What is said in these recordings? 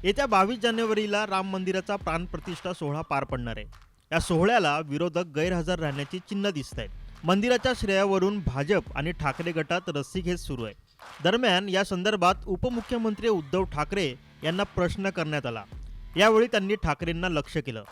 येत्या 22 जानेवारीला राम मंदिराचा प्राणप्रतिष्ठा सोहळा पार पडणार आहे। या सोहळ्याला विरोधक गैरहजर राहण्याची चिन्ह दिसत आहेत। मंदिराच्या श्रेयावरून भाजप आणि ठाकरे गटात रस्सीखेच सुरू आहे। दरम्यान या संदर्भात उपमुख्यमंत्री उद्धव ठाकरे यांना प्रश्न करण्यात आला। यावेळी त्यांनी ठाकरेंना लक्ष्य केलं।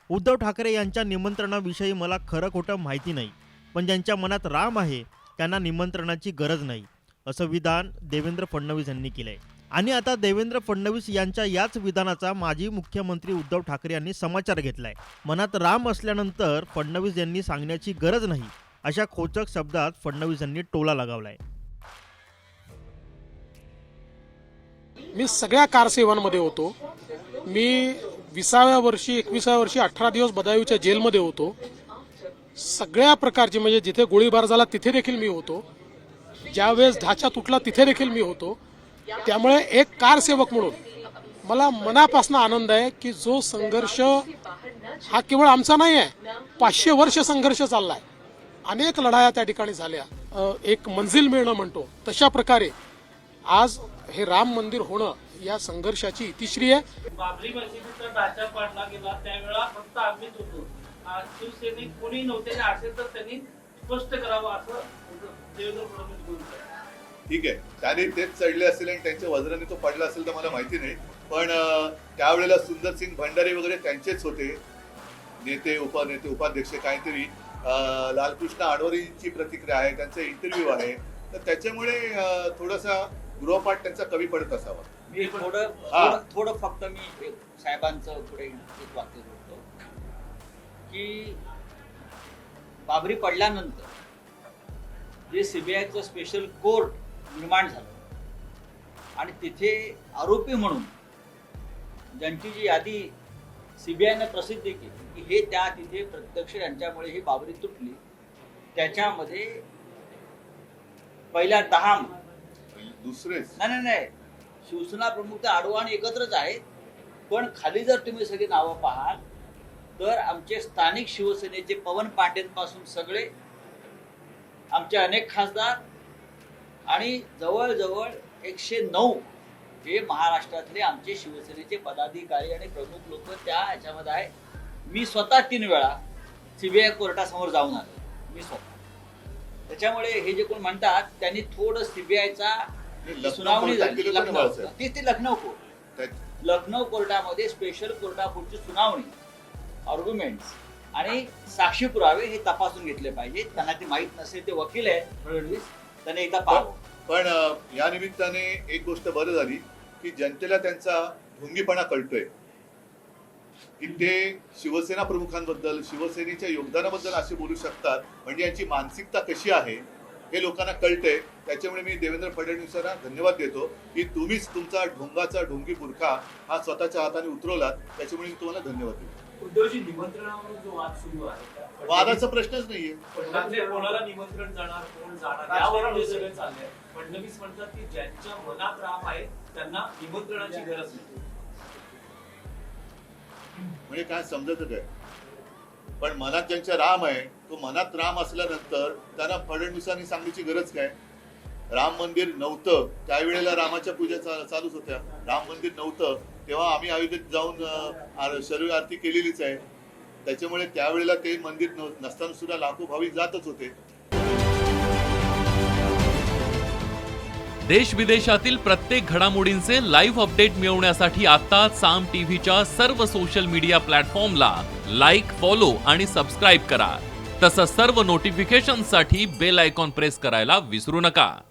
उद्धव ठाकरे यांच्या निमंत्रणाविषयी मला खरं खोटं माहिती नाही, पण ज्यांच्या मनात राम आहे त्यांना निमंत्रणाची गरज नाही, असं विधान देवेंद्र फडणवीस यांनी केलंय। आणि आता देवेंद्र फडणवीस यांच्या याच विधानाचा माजी मुख्यमंत्री उद्धव ठाकरे यांनी समाचार घेतलाय। मनात राम असल्यानंतर फडणवीस यांनी सांगण्याची गरज नाही, अशा खोचक शब्दात फडणवीस यांनी टोला लगावलाय। मी सगळ्या कारसेवांमध्ये होतो। मी 20व्या वर्षी 21व्या वर्षी 18 दिवस बदायूच्या जेलमध्ये होतो। सगळ्या प्रकारचे म्हणजे जिथे गोळीबार झाला तिथे देखील मी होतो, ज्यावेळेस ढाचा तुटला तिथे देखील मी होतो। त्यामुळे एक कारसेवक म्हणून मला मनापासून आनंद आहे की जो संघर्ष हा केवळ आमचा नाही आहे, 500 वर्ष संघर्ष चाललाय, अनेक लढाया त्या ठिकाणी झाल्या, एक मंजिल मिळणं म्हणतो तशा प्रकारे आज हे राम मंदिर होणं या संघर्षाची इतिश्री आहे। बाबरी मशिदीचा ढाचा पाडला गेला त्यावेळेला फक्त आम्हीच होतो, शिवसैनिक कोणी नव्हते असेल तर त्यांनी स्पष्ट करावं असं देवेंद्र फडणवीस बोलतात। ठीक आहे, त्याने तेच चढले असेल आणि त्यांच्या वज्राने तो पडला असेल तर मला माहिती नाही, पण त्यावेळेला सुंदरसिंग भंडारी वगैरे त्यांचेच होते नेते, उपनेते, उपाध्यक्ष काहीतरी। लालकृष्ण अडवाणींची प्रतिक्रिया आहे, त्यांचा इंटरव्ह्यू आहे, तर त्याच्यामुळे थोडासा गृहपाठ त्यांचा कमी पडत असावा। मी थोडं फक्त मी साहेबांचं पुढे एक वाक्य बोलतो की बाबरी पडल्यानंतर जे सीबीआयचं स्पेशल कोर्ट निर्माण झालं आणि तिथे आरोपी म्हणून ज्यांची जी यादी सीबीआयने प्रसिद्ध केली की हे त्या तिथे प्रत्यक्ष यांच्यामुळे ही बाबरी तुटली, त्याच्यामध्ये पहिल्या 10 दुसरेच नाही शिवसेना प्रमुख तर अडवाणी एकत्रच आहेत, पण खाली जर तुम्ही सगळी नावं पाहाल तर आमचे स्थानिक शिवसेनेचे पवन पांडेंपासून सगळे आमचे अनेक खासदार आणि जवळजवळ 109 हे महाराष्ट्रातले आमचे शिवसेनेचे पदाधिकारी आणि प्रमुख लोक त्या ह्याच्यामध्ये आहे। मी स्वतः 3 वेळा सीबीआय कोर्टासमोर जाऊन आलो, मी स्वतः। त्याच्यामुळे हे जे कोण म्हणतात त्यांनी थोडं सीबीआयचा सुनावणी झाली लखनौ कोर्टामध्ये स्पेशल कोर्टापुढची सुनावणी, आर्ग्युमेंट्स आणि साक्षी पुरावे हे तपासून घेतले पाहिजे। त्यांना ते माहित नसेल, ते वकील आहेत फडणवीस, त्याने एकदा पाहावं। पण या निमित्ताने एक गोष्ट बरं झाली की जनतेला त्यांचा ढोंगीपणा कळतोय की ते शिवसेना प्रमुखांबद्दल, शिवसेनेच्या योगदानाबद्दल असे बोलू शकतात, म्हणजे यांची मानसिकता कशी आहे हे लोकांना कळतंय। त्याच्यामुळे मी देवेंद्र फडणवीसांना धन्यवाद देतो की तुम्हीच तुमचा ढोंगी बुरखा हा स्वतःच्या हाताने उतरवलात, त्याच्यामुळे मी तुम्हाला धन्यवाद देतो। उद्धवजी, निमंत्रणावरून जो वाद सुरू आहे, वादाचा प्रश्नच नाहीये, कोणाला निमंत्रण जाणार, कोण जाणार यावर हे सगळं चाललंय। फडणवीस म्हणतात की ज्यांच्या मनात राम आहे त्यांना निमंत्रणाची गरज नाही, म्हणजे काय समजत काय? पण मनात ज्यांच्या राम आहे, तो मनात राम असल्यानंतर त्यांना फडणवीसांनी सांगण्याची गरज काय? राम मंदिर नव्हतं त्यावेळेला रामाच्या पूजा चालूच होत्या। राम मंदिर नव्हतं तेव्हा आम्ही अयोध्येत जाऊन शरयू आरती केलेलीच आहे, त्याच्यामुळे त्यावेळेला ते मंदिर नसताना सुद्धा लाखो भाविक जातच होते। देश विदेशातील प्रत्येक घडामोडींचे लाईव्ह अपडेट मिळवण्यासाठी आता साम टीव्हीच्या सर्व सोशल मीडिया प्लॅटफॉर्मला लाईक, फॉलो आणि सबस्क्राईब करा। तसंच सर्व नोटिफिकेशनसाठी बेल आयकॉन प्रेस करायला विसरू नका।